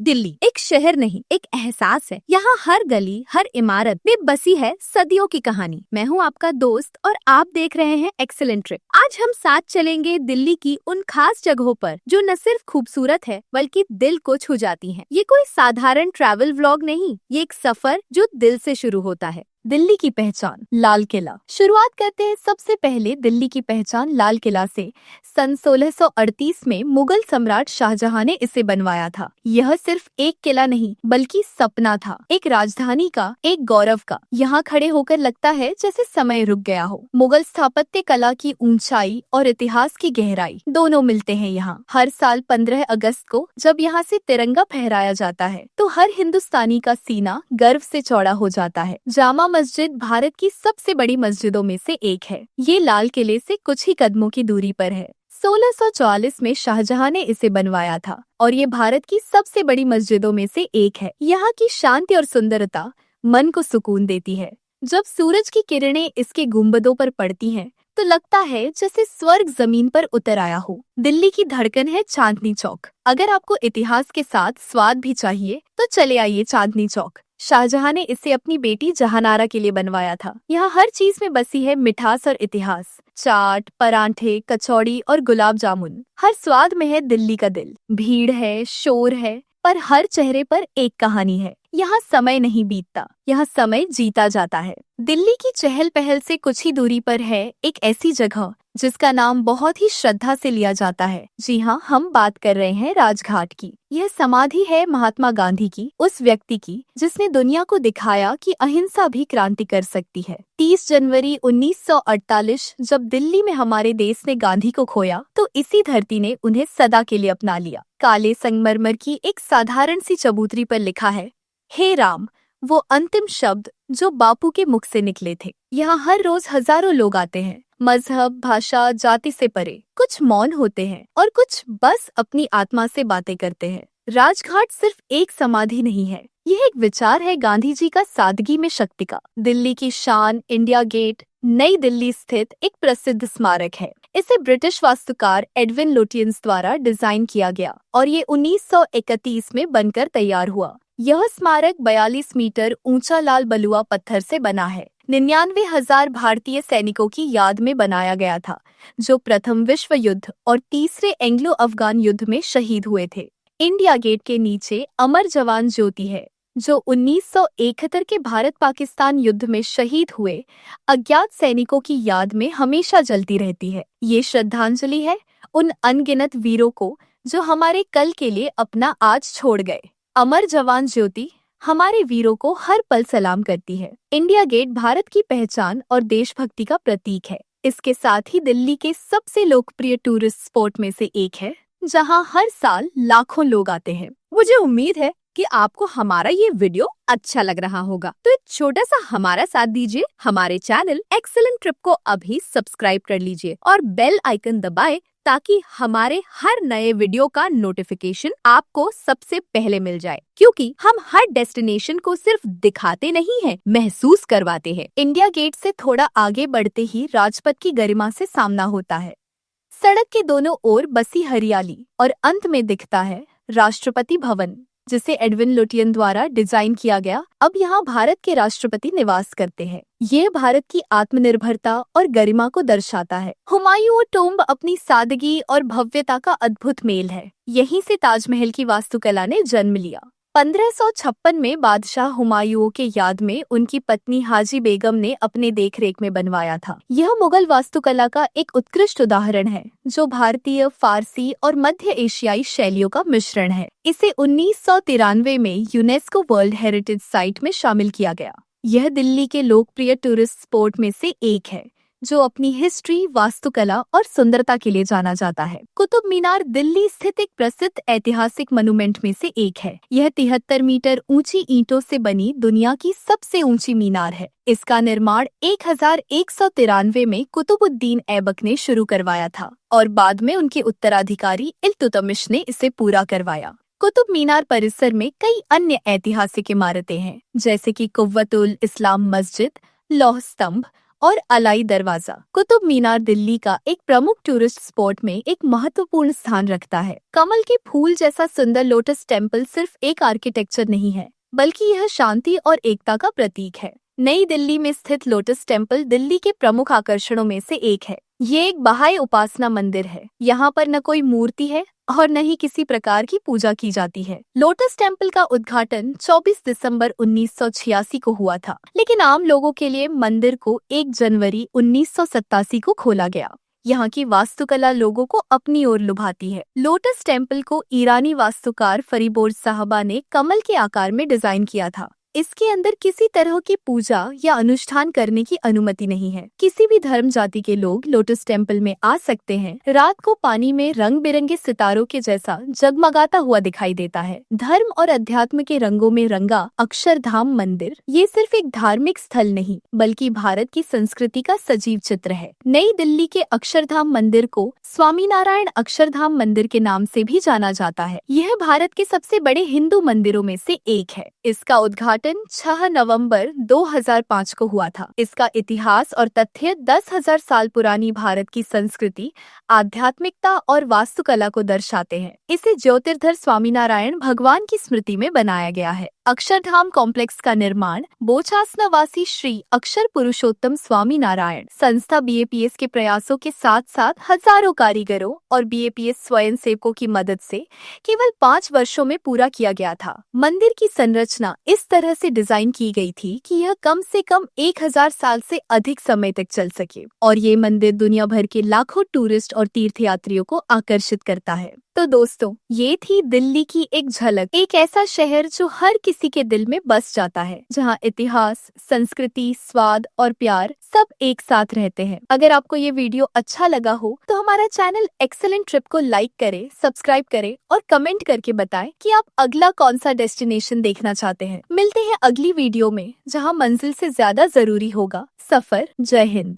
दिल्ली एक शहर नहीं, एक एहसास है। यहाँ हर गली, हर इमारत में बसी है सदियों की कहानी। मैं हूँ आपका दोस्त और आप देख रहे हैं एक्सीलेंट ट्रिप। आज हम साथ चलेंगे दिल्ली की उन खास जगहों पर जो न सिर्फ खूबसूरत है बल्कि दिल को छू जाती हैं। ये कोई साधारण ट्रैवल व्लॉग नहीं, ये एक सफर जो दिल से शुरू होता है। दिल्ली की पहचान, लाल किला। शुरुआत करते हैं सबसे पहले दिल्ली की पहचान लाल किला से। सन 1638 में मुगल सम्राट शाहजहां ने इसे बनवाया था। यह सिर्फ एक किला नहीं बल्कि सपना था, एक राजधानी का, एक गौरव का। यहाँ खड़े होकर लगता है जैसे समय रुक गया हो। मुगल स्थापत्य कला की ऊंचाई और इतिहास की गहराई दोनों मिलते हैं यहाँ। हर साल 15 अगस्त को जब यहाँ से तिरंगा फहराया जाता है तो हर हिंदुस्तानी का सीना गर्व से चौड़ा हो जाता है। जामा मस्जिद भारत की सबसे बड़ी मस्जिदों में से एक है। ये लाल किले से कुछ ही कदमों की दूरी पर है। 1644 में शाहजहां ने इसे बनवाया था और ये भारत की सबसे बड़ी मस्जिदों में से एक है। यहाँ की शांति और सुंदरता मन को सुकून देती है। जब सूरज की किरणें इसके गुंबदों पर पड़ती हैं, तो लगता है जैसे स्वर्ग जमीन पर उतर आया हो। दिल्ली की धड़कन है चांदनी चौक। अगर आपको इतिहास के साथ स्वाद भी चाहिए तो चले आइए चांदनी चौक। शाहजहां ने इसे अपनी बेटी जहानारा के लिए बनवाया था। यहाँ हर चीज में बसी है मिठास और इतिहास। चाट, परांठे, कचौड़ी और गुलाब जामुन, हर स्वाद में है दिल्ली का दिल। भीड़ है, शोर है, पर हर चेहरे पर एक कहानी है। यहाँ समय नहीं बीतता, यहाँ समय जीता जाता है। दिल्ली की चहल पहल से कुछ ही दूरी पर है एक ऐसी जगह जिसका नाम बहुत ही श्रद्धा से लिया जाता है। जी हाँ, हम बात कर रहे हैं राजघाट की। यह समाधि है महात्मा गांधी की, उस व्यक्ति की जिसने दुनिया को दिखाया कि अहिंसा भी क्रांति कर सकती है। 30 जनवरी 1948 जब दिल्ली में हमारे देश ने गांधी को खोया तो इसी धरती ने उन्हें सदा के लिए अपना लिया। काले संगमरमर की एक साधारण सी चबूतरी पर लिखा है, हे राम, वो अंतिम शब्द जो बापू के मुख से निकले थे। यहाँ हर रोज हजारों लोग आते हैं, मजहब, भाषा, जाति से परे। कुछ मौन होते हैं और कुछ बस अपनी आत्मा से बातें करते हैं। राजघाट सिर्फ एक समाधि नहीं है, यह एक विचार है गांधी जी का सादगी में शक्ति का। दिल्ली की शान, इंडिया गेट, नई दिल्ली स्थित एक प्रसिद्ध स्मारक है। इसे ब्रिटिश वास्तुकार एडविन लुटियंस द्वारा डिजाइन किया गया और ये 1931 में बनकर तैयार हुआ। यह स्मारक 42 मीटर ऊंचा लाल बलुआ पत्थर से बना है। 99,000 भारतीय सैनिकों की याद में बनाया गया था जो प्रथम विश्व युद्ध और तीसरे एंग्लो अफगान युद्ध में शहीद हुए थे। इंडिया गेट के नीचे अमर जवान ज्योति है जो 1971 के भारत पाकिस्तान युद्ध में शहीद हुए अज्ञात सैनिकों की याद में हमेशा जलती रहती है। ये श्रद्धांजलि है उन अनगिनत वीरों को जो हमारे कल के लिए अपना आज छोड़ गए। अमर जवान ज्योति हमारे वीरों को हर पल सलाम करती है। इंडिया गेट भारत की पहचान और देशभक्ति का प्रतीक है। इसके साथ ही दिल्ली के सबसे लोकप्रिय टूरिस्ट स्पॉट में से एक है जहां हर साल लाखों लोग आते हैं। मुझे उम्मीद है कि आपको हमारा ये वीडियो अच्छा लग रहा होगा, तो एक छोटा सा हमारा साथ दीजिए। हमारे चैनल एक्सीलेंट ट्रिप को अभी सब्सक्राइब कर लीजिए और बेल आइकन दबाएं ताकि हमारे हर नए वीडियो का नोटिफिकेशन आपको सबसे पहले मिल जाए, क्योंकि हम हर डेस्टिनेशन को सिर्फ दिखाते नहीं हैं, महसूस करवाते हैं। इंडिया गेट से थोड़ा आगे बढ़ते ही राजपथ की गरिमा से सामना होता है। सड़क के दोनों ओर बसी हरियाली और अंत में दिखता है राष्ट्रपति भवन जिसे एडविन लुटियन द्वारा डिजाइन किया गया। अब यहाँ भारत के राष्ट्रपति निवास करते हैं। ये भारत की आत्मनिर्भरता और गरिमा को दर्शाता है। हुमायूं टोम्ब अपनी सादगी और भव्यता का अद्भुत मेल है। यहीं से ताजमहल की वास्तुकला ने जन्म लिया। 1556 में बादशाह हुमायूं के याद में उनकी पत्नी हाजी बेगम ने अपने देखरेख में बनवाया था। यह मुगल वास्तुकला का एक उत्कृष्ट उदाहरण है जो भारतीय, फारसी और मध्य एशियाई शैलियों का मिश्रण है। इसे 1993 में यूनेस्को वर्ल्ड हेरिटेज साइट में शामिल किया गया। यह दिल्ली के लोकप्रिय टूरिस्ट स्पॉट में से एक है जो अपनी हिस्ट्री, वास्तुकला और सुंदरता के लिए जाना जाता है। कुतुब मीनार दिल्ली स्थित एक प्रसिद्ध ऐतिहासिक मॉन्यूमेंट में से एक है। यह 73 मीटर ऊंची ईंटों से बनी दुनिया की सबसे ऊंची मीनार है। इसका निर्माण 1193 में कुतुबुद्दीन ऐबक ने शुरू करवाया था और बाद में उनके उत्तराधिकारी इल्तुतमिश ने इसे पूरा करवाया। कुतुब मीनार परिसर में कई अन्य ऐतिहासिक इमारतें हैं जैसे कि कुव्वतुल इस्लाम मस्जिद, लौह स्तंभ और अलाई दरवाजा। कुतुब मीनार दिल्ली का एक प्रमुख टूरिस्ट स्पॉट में एक महत्वपूर्ण स्थान रखता है। कमल के फूल जैसा सुंदर लोटस टेम्पल सिर्फ एक आर्किटेक्चर नहीं है, बल्कि यह शांति और एकता का प्रतीक है। नई दिल्ली में स्थित लोटस टेम्पल दिल्ली के प्रमुख आकर्षणों में से एक है। ये एक बहाई उपासना मंदिर है। यहाँ पर न कोई मूर्ति है और न ही किसी प्रकार की पूजा की जाती है। लोटस टेम्पल का उद्घाटन 24 दिसंबर 1986 को हुआ था, लेकिन आम लोगों के लिए मंदिर को 1 जनवरी 1987 को खोला गया। यहाँ की वास्तुकला लोगों को अपनी ओर लुभाती है। लोटस टेम्पल को ईरानी वास्तुकार फरीबोर्द साहबा ने कमल के आकार में डिजाइन किया था। इसके अंदर किसी तरह की पूजा या अनुष्ठान करने की अनुमति नहीं है। किसी भी धर्म जाति के लोग लोटस टेम्पल में आ सकते हैं। रात को पानी में रंग बिरंगे सितारों के जैसा जगमगाता हुआ दिखाई देता है। धर्म और अध्यात्म के रंगों में रंगा अक्षरधाम मंदिर ये सिर्फ एक धार्मिक स्थल नहीं, बल्कि भारत की संस्कृति का सजीव चित्र है। नई दिल्ली के अक्षरधाम मंदिर को स्वामीनारायण अक्षरधाम मंदिर के नाम से भी जाना जाता है। यह भारत के सबसे बड़े हिंदू मंदिरों में से एक है। इसका उद्घाटन 6 नवंबर 2005 को हुआ था। इसका इतिहास और तथ्य 10,000 साल पुरानी भारत की संस्कृति, आध्यात्मिकता और वास्तुकला को दर्शाते हैं। इसे ज्योतिर्धर स्वामीनारायण भगवान की स्मृति में बनाया गया है। अक्षरधाम कॉम्प्लेक्स का निर्माण बोचासनावासी श्री अक्षर पुरुषोत्तम स्वामीनारायण संस्था BAPS के प्रयासों के साथ साथ हजारों कारीगरों और BAPS स्वयंसेवकों की मदद से केवल 5 वर्षों में पूरा किया गया था। मंदिर की संरचना इस तरह से डिजाइन की गई थी कि यह कम से कम 1000 साल से अधिक समय तक चल सके, और ये मंदिर दुनिया भर के लाखों टूरिस्ट और तीर्थयात्रियों को आकर्षित करता है। तो दोस्तों, ये थी दिल्ली की एक झलक, एक ऐसा शहर जो हर किसी के दिल में बस जाता है, जहाँ इतिहास, संस्कृति, स्वाद और प्यार सब एक साथ रहते हैं। अगर आपको ये वीडियो अच्छा लगा हो तो हमारा चैनल एक्सेलेंट ट्रिप को लाइक करें, सब्सक्राइब करें और कमेंट करके बताएं कि आप अगला कौन सा डेस्टिनेशन देखना चाहते हैं। मिलते हैं अगली वीडियो में, जहाँ मंजिल से ज्यादा जरूरी होगा सफर। जय हिंद।